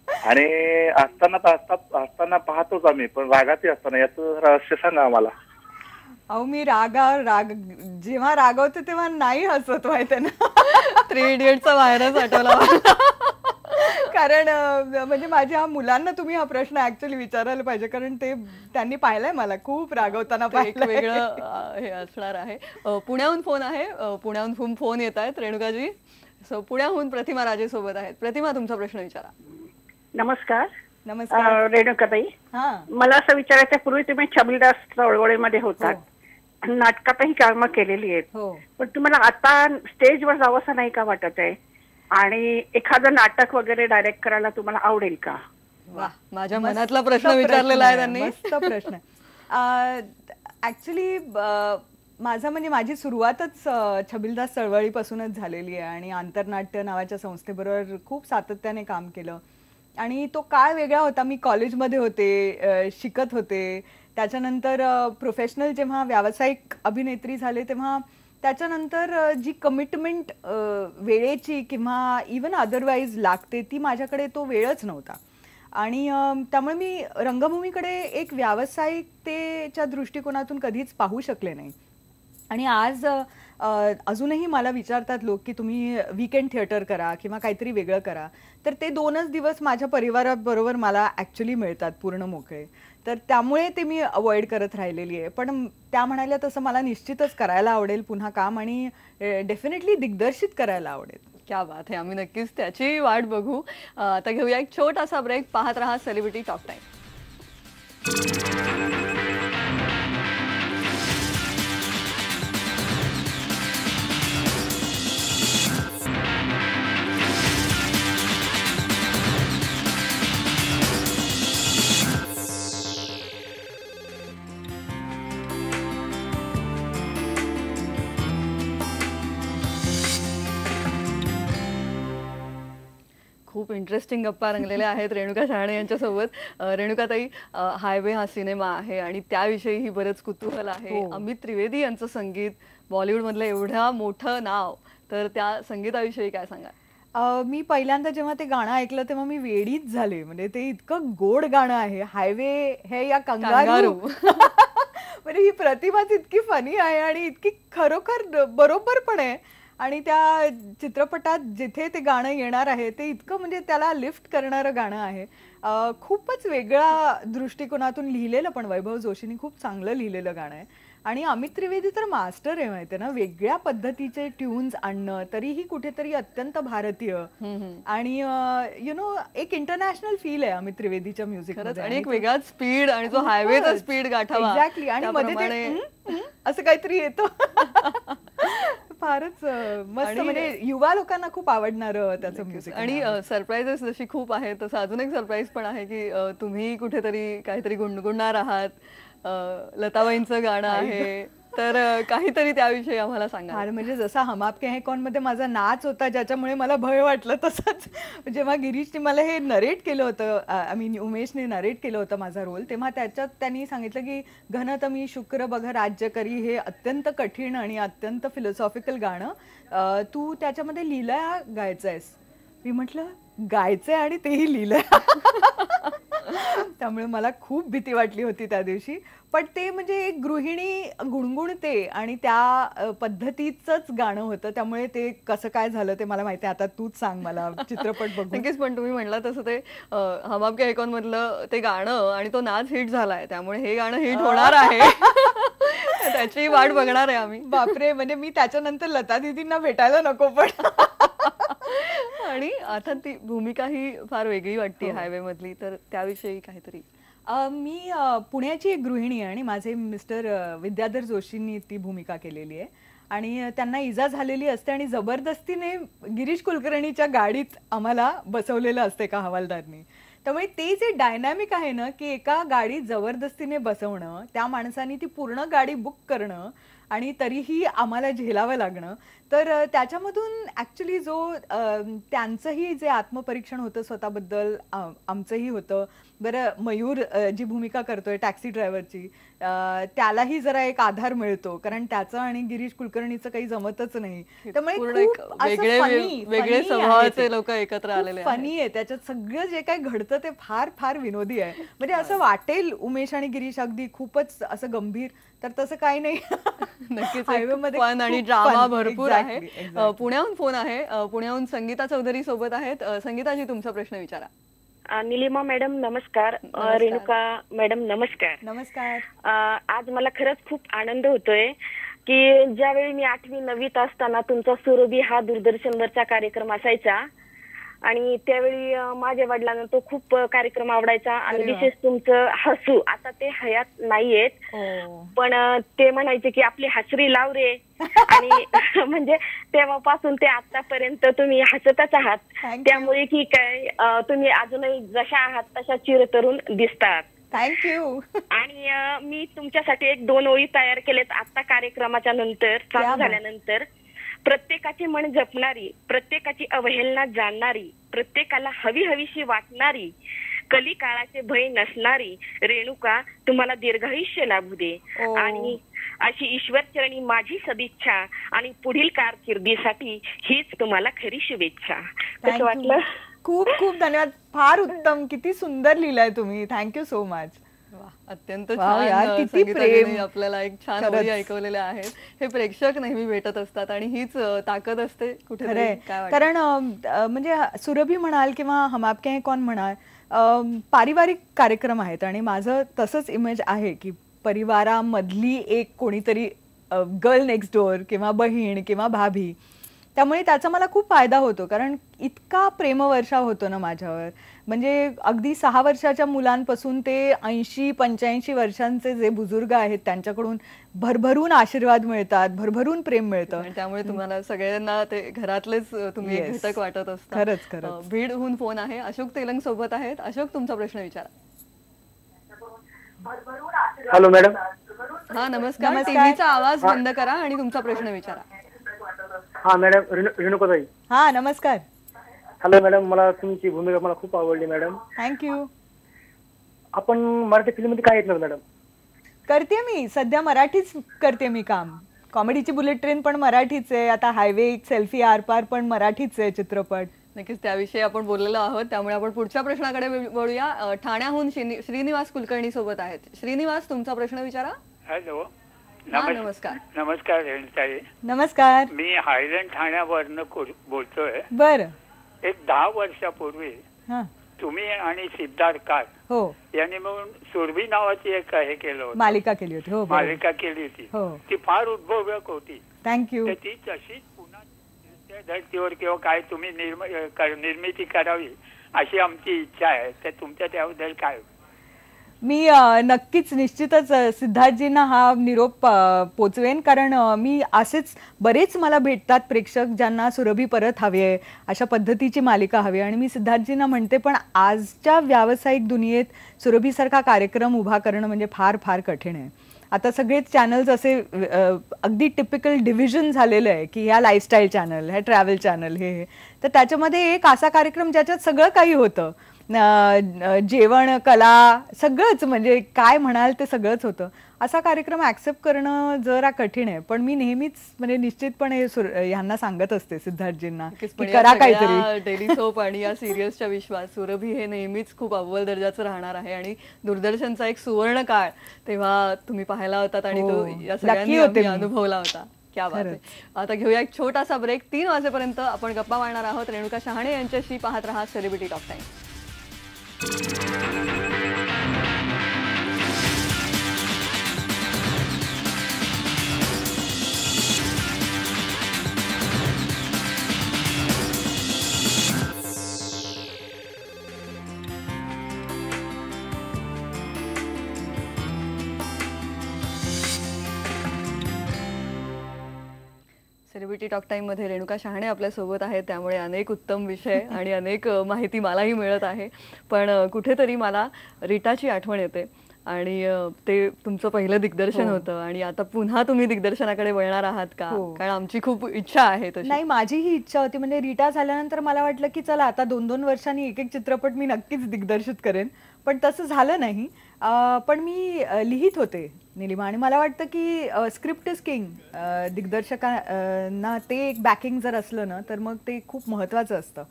आणि हसताना पाहतोच आम्ही, पण रागातही असताना, याचं रहस्य सांगा आम्हाला. अहो, मी जेव्हा रागवते तेव्हा नाही हसत, माहिती ना. 3 इडियट्सचा व्हायरस आठवला. कारण म्हणजे माझ्या मुलांना तुम्ही हा प्रश्न ऍक्च्युअली विचारायला पाहिजे, कारण त्यांनी पाहिलंय मला खूप रागवताना. एक वेगळं हे असणार आहे. पुण्याहून फोन आहे, पुण्याहून फोन येत आहेत रेणुकाजी. पुण्याहून प्रतिमा राजे सोबत आहेत. प्रतिमा, तुमचा प्रश्न विचारा. नमस्कार. नमस्कार रेणुकाताई. मला असं विचारायचं, पूर्वी तुम्ही छबिलदास चळवळीमध्ये होतात, नाटकातही कामं केलेली आहेत, पण तुम्हाला आता स्टेजवर जावंसं नाही का वाटत आहे, आणि एखादं नाटक वगैरे डायरेक्ट करायला तुम्हाला आवडेल का? वा, माझ्या मनातला प्रश्न विचारलेला आहे त्यांनी. मस्त प्रश्न. ऍक्च्युली माझा म्हणजे माझी सुरुवातच छबिलदास चळवळीपासूनच झालेली आहे, आणि आंतरनाट्य नावाच्या संस्थेबरोबर खूप सातत्याने काम केलं. आणि तो काळ वेगळा होता. मी कॉलेजमध्ये होते, शिकत होते. त्याच्यानंतर प्रोफेशनल जेव्हा व्यावसायिक अभिनेत्री झाले तेव्हा त्याच्यानंतर जी कमिटमेंट वेळेची किंवा इवन अदरवाईज लागते ती माझ्याकडे तो वेळच नव्हता. आणि त्यामुळे मी रंगभूमीकडे एक व्यावसायिकतेच्या दृष्टिकोनातून कधीच पाहू शकले नाही. आणि आज अजूनही मला विचारतात लोक की तुम्ही वीकेंड थिएटर करा किंवा काहीतरी वेगळं करा, तर ते 2च दिवस माझ्या परिवाराबरोबर मला ॲक्च्युली मिळतात पूर्ण मोकळे. तर त्यामुळे ते मी अवॉइड करत राहिलेली आहे. पण त्या म्हणाल्या तसं मला निश्चितच करायला आवडेल पुन्हा काम, आणि डेफिनेटली दिग्दर्शित करायला आवडेल. क्या बात आहे. आम्ही नक्कीच त्याची वाट बघू. आता घेऊया एक छोटासा ब्रेक. पाहत रहा सेलिब्रिटी टॉक टाइम. खूप इंटरेस्टिंग गप्पा रंगलेल्या आहेत रेणुका शहाणे यांच्यासोबत. रेणुकाताई, हायवे हा सिनेमा आहे आणि त्याविषयीही बरंच कुतूहल आहे. अमित त्रिवेदी यांचं संगीत, बॉलिवूडमधलं एवढं मोठं नाव, तर त्या संगीताविषयी काय सांगाल? मी पहिल्यांदा जेव्हा ते गाणं ऐकलं तेव्हा मी वेडीच झाले. म्हणजे ते इतकं गोड गाणं आहे, हायवे है या कंगारू. म्हणजे ही प्रतिभाच इतकी फनी आहे आणि इतकी खरोखर बरोबर पण आहे. आणि त्या चित्रपटात जिथे ते गाणं येणार आहे ते इतकं म्हणजे त्याला लिफ्ट करणारं गाणं आहे. खूपच वेगळ्या दृष्टिकोनातून लिहिलेलं, पण वैभव जोशींनी खूप चांगलं लिहिलेलं गाणं आहे. आणि अमित त्रिवेदी तर मास्टर आहे, माहिती ना, वेगळ्या पद्धतीचे ट्यून्स आणणं, तरीही कुठेतरी अत्यंत भारतीय. आणि यु नो एक इंटरनॅशनल फील आहे अमित त्रिवेदीच्या म्युझिक मध्ये. आणि एक वेगळाच स्पीड, आणि तो हायवेचा स्पीड गाठावा. एक्झॅक्टली. आणि मध्ये असं काहीतरी येतं. फारच मस्त. म्हणजे युवा लोकांना खूप आवडणार त्याचं म्युझिक. आणि सरप्राईजेस जशी खूप आहेत तसं अजून एक सरप्राईज पण आहे की तुम्ही कुठेतरी काहीतरी गुणगुणणार आहात. लताबाईंचं गाणं आहे, तर काहीतरी त्याविषयी आम्हाला सांगा. म्हणजे जसा हम आपके हैं कौन मध्ये माझा नाच होता ज्याच्यामुळे मला भय वाटलं, तसंच जेव्हा गिरीशने मला हे नरेट केलं होतं, आय मीन उमेशने नरेट केलं होतं माझा रोल, तेव्हा त्याच्यात त्यांनी सांगितलं की घनतमी शुक्र बघ राज्य करी, हे अत्यंत कठीण आणि अत्यंत फिलॉसॉफिकल गाणं तू त्याच्यामध्ये लीला गायचं आहेस. मी म्हटलं गायचंय आणि तेही लिहिलंय. त्यामुळे मला खूप भीती वाटली होती त्या दिवशी. पण ते म्हणजे एक गृहिणी गुणगुणते आणि त्या पद्धतीचंच गाणं होतं, त्यामुळे ते कसं काय झालं ते मला माहिती आहे. आता तूच सांग मला चित्रपट बघून. नक्कीच. पण तुम्ही म्हणला तसं ते हम आपके हैं कौन मधलं ते गाणं आणि तो नाच हिट झालाय, त्यामुळे हे गाणं हिट होणार आहे. त्याची वाट बघणार आहे आम्ही. बापरे, म्हणजे मी त्याच्यानंतर लता दीदींना भेटायला नको. पण आणि आता ती भूमिका ही फार वेगळी वाटते हायवे मधली, तर त्याविषयी काहीतरी. मी पुण्याची एक गृहिणी आहे आणि माझे मिस्टर विद्याधर जोशींनी ती भूमिका केलेली आहे. आणि त्यांना इजा झालेली असते आणि जबरदस्तीने गिरीश कुलकर्णीच्या गाडीत आम्हाला बसवलेलं असते का हवालदारनी. त्यामुळे ते जे डायनॅमिक आहे ना, की एका गाडीत जबरदस्तीने बसवणं, त्या माणसाने ती पूर्ण गाडी बुक करणं आणि तरीही आम्हाला झेलावं लागणं, तर त्याच्यामधून ॲक्च्युली जो त्यांचंही जे आत्मपरीक्षण होतं स्वतःबद्दल, आमचंही होतं. बरं, मयूर जी भूमिका करतोय टॅक्सी ड्रायव्हरची, त्यालाही जरा एक आधार मिळतो, कारण त्याचं आणि गिरीश कुलकर्णीचं काही जमतच नाही. त्यामुळे वेगळे स्वभावाचे लोक एकत्र आलेले, फनी आहे. त्याच्यात सगळं जे काही घडतं ते फार फार विनोदी आहे. म्हणजे असं वाटेल उमेश आणि गिरीश अगदी खूपच असं गंभीर, तर तसं काही नाही. नक्कीच फन आणि ड्रामा भरपूर आहे. पुण्याहून फोन आहे, पुण्याहून संगीता चौधरी सोबत आहेत. संगीताजी, तुमचा प्रश्न विचारा. निलिमा मॅडम नमस्कार. रेणुका मॅडम नमस्कार. नमस्कार. आज मला खरंच खूप आनंद होतोय की ज्यावेळी मी 8वी 9वीत असताना तुमचा सुरभी हा दूरदर्शनवरचा कार्यक्रम असायचा आणि त्यावेळी माझ्या वडिलांना तो खूप कार्यक्रम आवडायचा आणि विशेष तुमचं हसू. आता ते हयात नाहीयेत, पण ते म्हणायचे की आपली हसरी लाव रे. आणि म्हणजे तेव्हापासून ते आतापर्यंत तुम्ही हसतच आहात. त्यामुळे की काय तुम्ही अजूनही जशा आहात तशा चिरतरुण दिसतात. थँक्यू. आणि मी तुमच्यासाठी 1-2 ओळी तयार केलेत आता कार्यक्रमाच्या नंतर, चालू झाल्यानंतर. प्रत्येकाची मन जपणारी, प्रत्येकाची अवहेलना जाणणारी, प्रत्येकाला हवी हवीशी वाटणारी, कली काळाचे भय नसणारी रेणुका तुम्हाला दीर्घायुष्य लाभू दे. आणि अशी ईश्वरचरणी माझी सदिच्छा आणि पुढील कारकिर्दीसाठी हीच तुम्हाला खरी शुभेच्छा. कसं वाटलं? खूप खूप धन्यवाद. फार उत्तम, किती सुंदर लिहिलंय तुम्ही. Thank you so much. अत्यंत छान. संगीताने आपल्याला एक छान ओळी ऐकवलेल्या आहेत. हे प्रेक्षक नेहमी भेटत असतात आणि हीच ताकद असते कुठे. कारण म्हणजे सुरभी म्हणाल किंवा हम आपके हैं कौन म्हणाल, पारिवारिक कार्यक्रम आहेत आणि माझं तसंच इमेज आहे की परिवारामधली एक कोणीतरी गर्ल नेक्स्ट डोअर किंवा बहीण किंवा भाभी. त्यामुळे त्याचा मला खूप फायदा होतो, कारण इतका प्रेमवर्षाव होतो ना माझ्यावर. म्हणजे अगदी 6 वर्षाच्या मुलांपासून ते 80-85 वर्षांचे जे बुजुर्ग आहेत त्यांच्याकडून भरभरून आशीर्वाद मिळतात, भरभरून प्रेम मिळतं. त्यामुळे तुम्हाला सगळ्यांना ते घरातलेच तुम्ही घटक वाटत असता. खरंच खरंच. बीडहून फोन आहे, अशोक तेलंग सोबत आहेत. अशोक, तुमचा प्रश्न विचारा. Hello madam. हा नमस्कार. टीव्हीचा आवाज बंद करा आणि तुमचा प्रश्न विचारा. हा मॅडम, रेणुकाताई. हा नमस्कार. हॅलो मॅडम, मला तुमची भूमिका मला खूप आवडली मॅडम. थँक्यू. आपण मराठी फिल्म मध्ये काय येणार मॅडम? करते मी सध्या, मराठीच करते मी काम. कॉमेडीची बुलेट ट्रेन पण मराठीच आहे, आता हायवे सेल्फी आरपार पण मराठीच आहे चित्रपट. नक्कीच त्याविषयी आपण बोललेलो आहोत. त्यामुळे आपण पुढच्या प्रश्नाकडे वळूया. ठाण्याहून श्रीनिवास कुलकर्णी सोबत आहेत. श्रीनिवास, तुमचा प्रश्न विचारा. हॅलो. नमस्कार. नमस्कार रेणुताई. नमस्कार. मी हायलँड ठाण्यावरनं बोलतोय. बरं. एक 10 वर्षापूर्वी तुम्ही आणि सिद्धार्थ कार यांनी मिळून सुरभी नावाची एक हे केलं होतं, मालिका केली होती. हो, मालिका केली होती. ती फार उद्भवक होती. थँक्यू. ती तशीच पुन्हा त्या धर्तीवर किंवा काय तुम्ही निर्मिती करावी अशी आमची इच्छा आहे. तर तुमच्या त्याबद्दल काय? मी नक्कीच निश्चितच सिद्धार्थजींना हा निरोप पोचवेन, कारण मी असेच बरेच मला भेटतात प्रेक्षक ज्यांना सुरभी परत हवी आहे, अशा पद्धतीची मालिका हवी आहे. आणि मी सिद्धार्थजींना म्हणते, पण आजच्या व्यावसायिक दुनियेत सुरभीसारखा कार्यक्रम उभा करणं म्हणजे फार फार कठीण आहे. आता सगळेच चॅनल्स असे अगदी टिपिकल डिव्हिजन झालेलं आहे की ह्या लाईफस्टाईल चॅनल, ह्या ट्रॅव्हल चॅनल, हे तर त्याच्यामध्ये एक असा कार्यक्रम ज्याच्यात सगळं काही होतं, जेवण, कला, सगळंच, म्हणजे काय म्हणाल ते सगळंच होतं. असा कार्यक्रम ऍक्सेप्ट करणं जरा कठीण आहे. पण मी नेहमीच म्हणजे निश्चितपणे ह्यांना सांगत असते, सिद्धार्थजींना, की करा काहीतरी. डेली सोप आणि या सिरियल्सच्या विश्वास सुरभी हे नेहमीच खूप अव्वल दर्जाचं राहणार आहे. आणि दूरदर्शनचा एक सुवर्ण काळ तेव्हा तुम्ही पाहायला होतात आणि तो या सगळ्यांनी अनुभवला होता. क्या बात आहे. आता घेऊया एक छोटासा ब्रेक. 3 वाजेपर्यंत आपण गप्पा मारणार आहोत रेणुका शहाणे यांच्याशी. पाहत रहा celebrity talk time. Celebrity talk time मध्ये रेणुका शहाणे आपल्या सोबत आहेत. त्यामुळे अनेक उत्तम विषय आणि अनेक माहिती मलाही मिळत आहे. पण कुठेतरी मला रीटाची आठवण येते आणि ते तुमचं पहिलं दिग्दर्शन होतं आणि आता पुन्हा तुम्ही दिग्दर्शनाकडे वळणार आहात का? कारण आमची खूप इच्छा आहे तशी. नाही, माझीही इच्छा होती. म्हणजे रीटा झाल्यानंतर मला वाटलं की चला आता 2-2 वर्षांनी एक चित्रपट मी नक्कीच दिग्दर्शित करेन, पण तसं झालं नाही. पण मी लिहित होते निलिमा, आणि मला वाटतं की स्क्रिप्ट इज किंग. दिग्दर्शकांना ते एक बॅकिंग जर असलं ना तर मग ते खूप महत्त्वाचं असतं.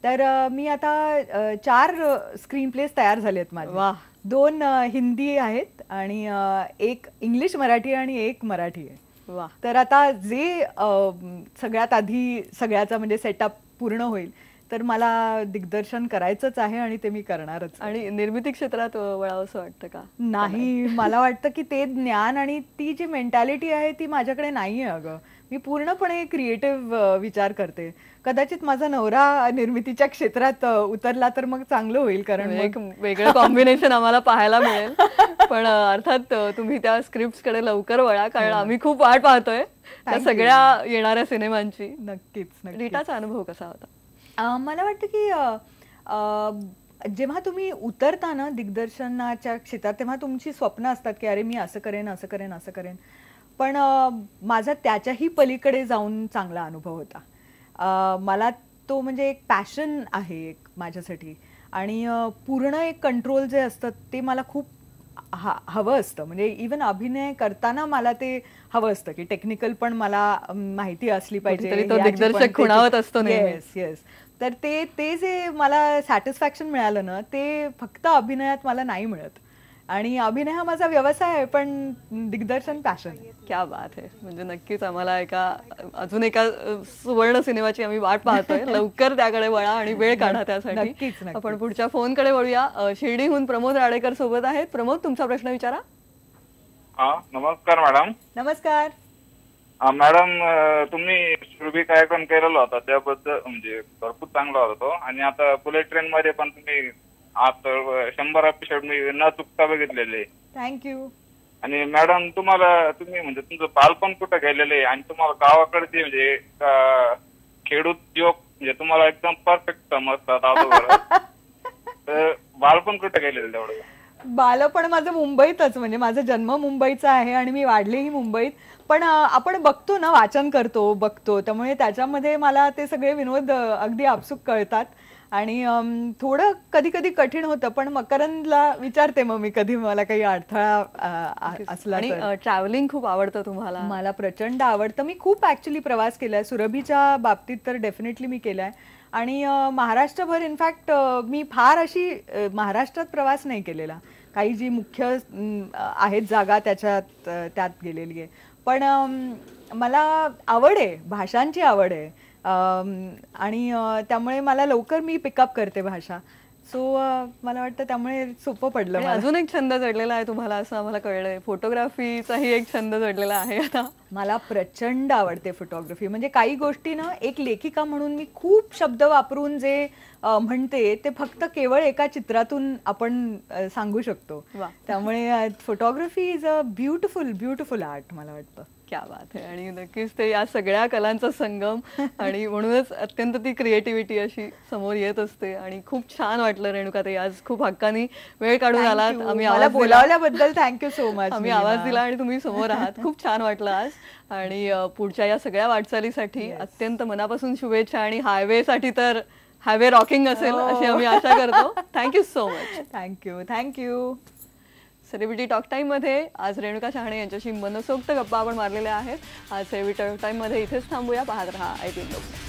तर मी आता 4 स्क्रीन प्लेस तयार झाले आहेत माझे. 2 हिंदी आहेत आणि 1 इंग्लिश मराठी आणि 1 मराठी आहे. वा. तर आता जे सगळ्यात आधी सगळ्याचा म्हणजे सेटअप पूर्ण होईल तर मला दिग्दर्शन करायचंच आहे आणि ते मी करणारच. आणि निर्मिती क्षेत्रात वळावंसं वाटतं का? नाही, मला वाटतं की ते ज्ञान आणि ती जी मेंटॅलिटी आहे ती माझ्याकडे नाहीये. अगं, मी पूर्णपणे क्रिएटिव्ह विचार करते. कदाचित माझा नवरा निर्मितीच्या क्षेत्रात उतरला तर मग चांगलं होईल, कारण एक वेगळं कॉम्बिनेशन आम्हाला पाहायला मिळेल. पण अर्थात तुम्ही त्या स्क्रिप्ट कडे लवकर वळा, कारण आम्ही खूप वाट पाहतोय त्या सगळ्या येणाऱ्या सिनेमांची. नक्कीच. रीटाचा अनुभव कसा होता? मला वाटतं की जेव्हा तुम्ही उतरता ना दिग्दर्शनाच्या क्षेत्रात तेव्हा तुमची स्वप्न असतात की अरे मी असं करेन, असं करेन, असं करेन. पण माझा त्याच्याही पलीकडे जाऊन चांगला अनुभव होता. मला तो म्हणजे एक पॅशन आहे एक माझ्यासाठी, आणि पूर्ण एक कंट्रोल जे असतं ते मला खूप हवं असतं. म्हणजे इव्हन अभिनय करताना मला ते हवं असतं की टेक्निकल पण मला माहिती असली पाहिजे. तो दिग्दर्शक खुणावत असतो. Yes yes. तर ते जे मला सॅटिस्फॅक्शन मिळालं ना ते फक्त अभिनयात मला नाही मिळत. आणि अभिनय हा माझा व्यवसाय आहे, पण दिग्दर्शन पॅशन. क्या बात आहे. म्हणजे नक्कीच आम्हाला अजून एका सुवर्ण सिनेमाची आम्ही वाट पाहतोय. लवकर त्याकडे वळा आणि वेळ काढा त्यासाठी. आपण पुढच्या फोनकडे वळूया. शिर्डीहून प्रमोद राडेकर सोबत आहेत. प्रमोद, तुमचा प्रश्न विचारा. नमस्कार मॅडम. नमस्कार मॅडम. तुम्ही सुरभी कार्यक्रम केलेला होता त्याबद्दल म्हणजे भरपूर चांगला होता तो, आणि आता बुलेट ट्रेन मध्ये पण तुम्ही आता 100 एपिसोड मी न चुकता बघितलेले. थँक्यू. आणि मॅडम तुम्ही म्हणजे तुमचं बालपण कुठं गेलेलं आहे, आणि तुम्हाला गावाकडचे म्हणजे खेडूत जोक म्हणजे तुम्हाला एकदम परफेक्ट समजतात अगोदर. तर बालपण कुठं गेलेलं तेवढं? बालपण माझं मुंबईतच, म्हणजे माझा जन्म मुंबईचा आहे आणि मी वाढलेही मुंबईत. पण आपण बघतो ना, वाचन करतो, बघतो, त्यामुळे त्याच्यामध्ये मला ते सगळे विनोद अगदी आपसूक कळतात. आणि थोडं कधी कधी कठीण होतं, पण मकरंदला विचारते मग मी कधी मला काही अडथळा असला. आणि ट्रॅव्हलिंग खूप आवडतं तुम्हाला? मला प्रचंड आवडतं. मी खूप ऍक्च्युली प्रवास केलाय. सुरभीच्या बाबतीत तर डेफिनेटली मी केलाय. आणि महाराष्ट्रभर इनफॅक्ट मी फार अशी महाराष्ट्रात प्रवास नाही केलेला. काही जी मुख्य आहेत जागा त्यात गेलेली आहे. पण मला आवड आहे, भाषांची आवड आहे. आणि त्यामुळे मला लवकर मी पिकअप करते भाषा. सो मला वाटतं त्यामुळे सोपं पडलं. अजून एक छंद जडलेला आहे तुम्हाला असं आम्हाला कळलंय. फोटोग्राफीचाही एक छंद जडलेला आहे आता. मला प्रचंड आवडते फोटोग्राफी. म्हणजे काही गोष्टी ना, एक लेखिका म्हणून मी खूप शब्द वापरून जे म्हणते ते फक्त केवळ एका चित्रातून आपण सांगू शकतो. त्यामुळे photography is a beautiful art मला वाटतं. क्या बात आहे. आणि नक्कीच ते या सगळ्या कलांचा संगम आणि म्हणूनच अत्यंत ती क्रिएटिव्हिटी अशी समोर येत असते. आणि खूप छान वाटलं रेणुकाताई, आज खूप हक्कानी वेळ काढून आलात. आम्ही आवाज बोलावल्याबद्दल थँक्यू सो मच. आम्ही आवाज दिला आणि तुम्ही समोर आहात. खूप छान वाटलं आज. आणि पुढच्या या सगळ्या वाटचालीसाठी अत्यंत मनापासून शुभेच्छा. आणि हायवेसाठी तर हायवे रॉकिंग असेल अशी आम्ही आशा करतो. Thank you so much. Thank you. Celebrity talk time मध्ये आज रेणुका शहाणे यांच्याशी मनसोक्त गप्पा आपण मारलेल्या आहेत. आज सेलिब्रिटी टॉक टाइम मध्ये इथेच थांबूया. पाहत रहा IPN लोकमत.